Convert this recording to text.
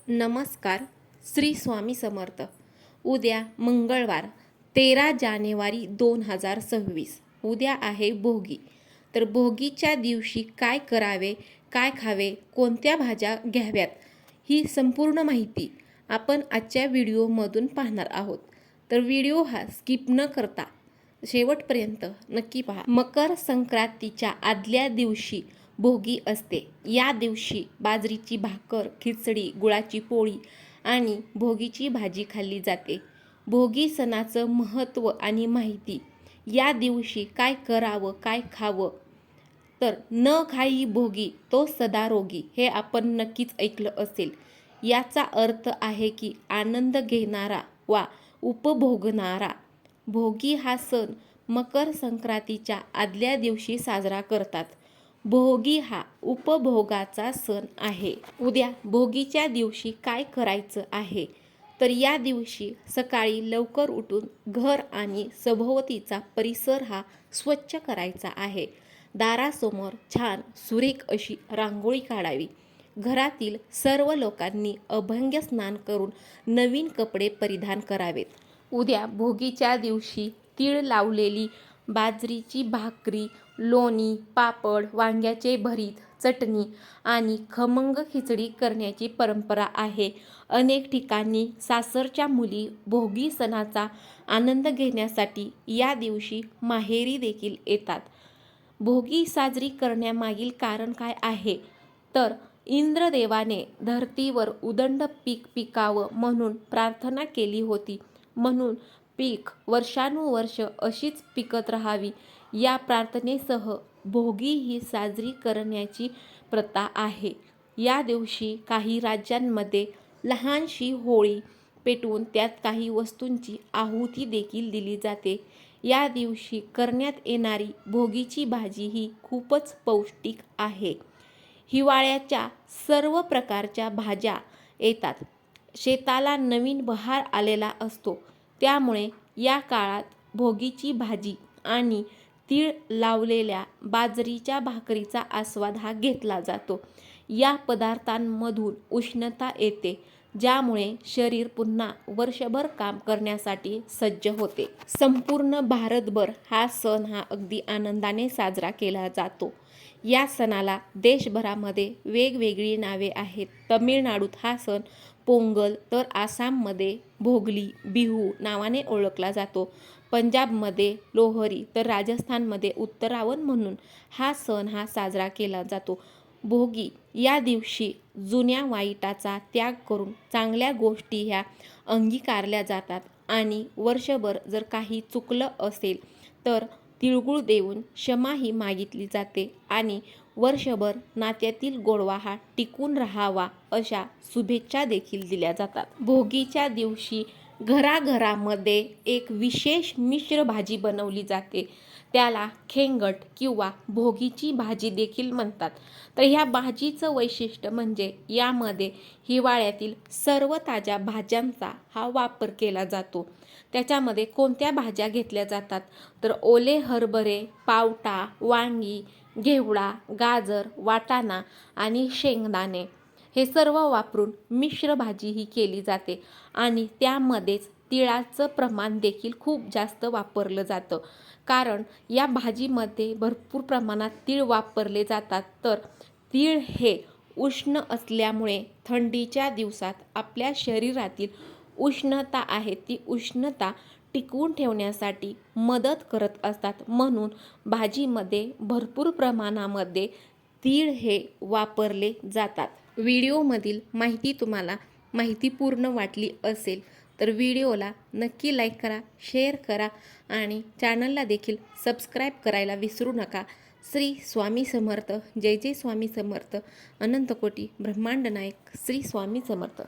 नमस्कार. श्री स्वामी समर्थ. उद्या मंगळवार 13 जानेवारी 2026. उद्या आहे भोगी. तर भोगीच्या दिवशी काय करावे, काय खावे, कोणत्या भाज्या घ्याव्यात, ही संपूर्ण माहिती आपण आजच्या व्हिडिओमधून पाहणार आहोत. तर व्हिडिओ हा स्किप न करता शेवटपर्यंत नक्की पहा. मकर संक्रांतीच्या आदल्या दिवशी भोगी असते. या दिवशी बाजरीची भाकर, खिचडी, गुळाची पोळी आणि भोगीची भाजी खाल्ली जाते. भोगी सणाचं महत्त्व आणि माहिती. या दिवशी काय करावं, काय खावं, तर न खाई भोगी तो सदा रोगी, हे आपण नक्कीच ऐकलं असेल. याचा अर्थ आहे की आनंद घेणारा वा उपभोगणारा. भोगी हा सण मकर संक्रांतीच्या आदल्या दिवशी साजरा करतात. भोगी हा उपभोगाचा सण आहे. उद्या भोगीच्या दिवशी काय करायचं आहे, तर या दिवशी सकाळी लवकर उठून घर आणि सभोवतीचा परिसर हा स्वच्छ करायचा आहे. दारासमोर छान सुरेख अशी रांगोळी काढावी. घरातील सर्व लोकांनी अभंग स्नान करून नवीन कपडे परिधान करावेत. उद्या भोगीच्या दिवशी तीळ लावलेली बाजरीची भाकरी, लोणी, पापड, वांग्याचे भरीत, चटणी आणि खमंग खिचडी करण्याची परंपरा आहे. अनेक ठिकाणी सासरच्या मुली भोगी सणाचा आनंद घेण्यासाठी या दिवशी माहेरी देखील येतात. भोगी साजरी करण्यामागील कारण काय आहे, तर इंद्रदेवाने धरतीवर उदंड पीक पिकावं म्हणून प्रार्थना केली होती. म्हणून पीक वर्षानुवर्ष अशीच पिकत राहावी, या प्रार्थनेसह भोगी ही साजरी करण्याची प्रथा आहे. या दिवशी काही राज्यांमध्ये लहानशी होळी पेटवून त्यात काही वस्तूंची आहुती देखील दिली जाते. या दिवशी करण्यात येणारी भोगीची भाजी ही खूपच पौष्टिक आहे. हिवाळ्याच्या सर्व प्रकारच्या भाज्या येतात. शेताला नवीन बहार आलेला असतो. त्यामुळे या काळात भोगीची भाजी आणि तीळ लावलेल्या बाजरीच्या भाकरीचा आस्वाद हा घेतला जातो. या पदार्थांमधून उष्णता येते, ज्यामुळे शरीर पुन्हा वर्षभर काम करण्यासाठी सज्ज होते. संपूर्ण भारतभर हा सण अगदी आनंदाने साजरा केला जातो. या सणाला देशभरामध्ये वेगवेगळी नावे आहेत. तमिळनाडूत हा सण पोंगल, तर आसाममध्ये भोगली बिहू नावाने ओळखला जातो. पंजाबमध्ये लोहरी, तर राजस्थानमध्ये उत्तरायण म्हणून हा सण साजरा केला जातो. भोगी या दिवशी जुन्या वाईटाचा त्याग करून चांगल्या गोष्टी ह्या अंगीकारल्या जातात आणि वर्षभर जर काही चुकलं असेल तर तिळगुळ देऊन क्षमाही मागितली जाते आणि वर्षभर नात्यातील गोडवा हा टिकून राहावा अशा शुभेच्छा देखील दिल्या जातात. भोगीच्या दिवशी घराघरामध्ये एक विशेष मिश्र भाजी बनवली जाते. त्याला खेंगट किंवा भोगीची भाजी देखील म्हणतात. तर ह्या भाजीचं वैशिष्ट्य म्हणजे यामध्ये हिवाळ्यातील सर्व ताज्या भाज्यांचा हा वापर केला जातो. त्याच्यामध्ये कोणत्या भाज्या घेतल्या जातात, तर ओले हरभरे, पावटा, वांगी, घेवडा, गाजर, वाटाणा आणि शेंगदाणे हे सर्व वापरून मिश्र भाजी ही केली जाते आणि त्यामध्येच तिळाचं प्रमाण देखील खूप जास्त वापरलं जातं. कारण या भाजीमध्ये भरपूर प्रमाणात तीळ वापरले जातात. तर तीळ हे उष्ण असल्यामुळे थंडीच्या दिवसात आपल्या शरीरातील उष्णता आहे ती उष्णता टिकवून ठेवण्यासाठी मदत करत असतात. म्हणून भाजीमध्ये भरपूर प्रमाणामध्ये तीळ हे वापरले जातात. व्हिडिओमधील माहिती तुम्हाला माहितीपूर्ण वाटली असेल तर व्हिडिओला नक्की लाईक करा, शेअर करा आणि चॅनलला देखील सबस्क्राईब करायला विसरू नका. श्री स्वामी समर्थ. जय जय स्वामी समर्थ. अनंत कोटी ब्रह्मांड नायक श्री स्वामी समर्थ.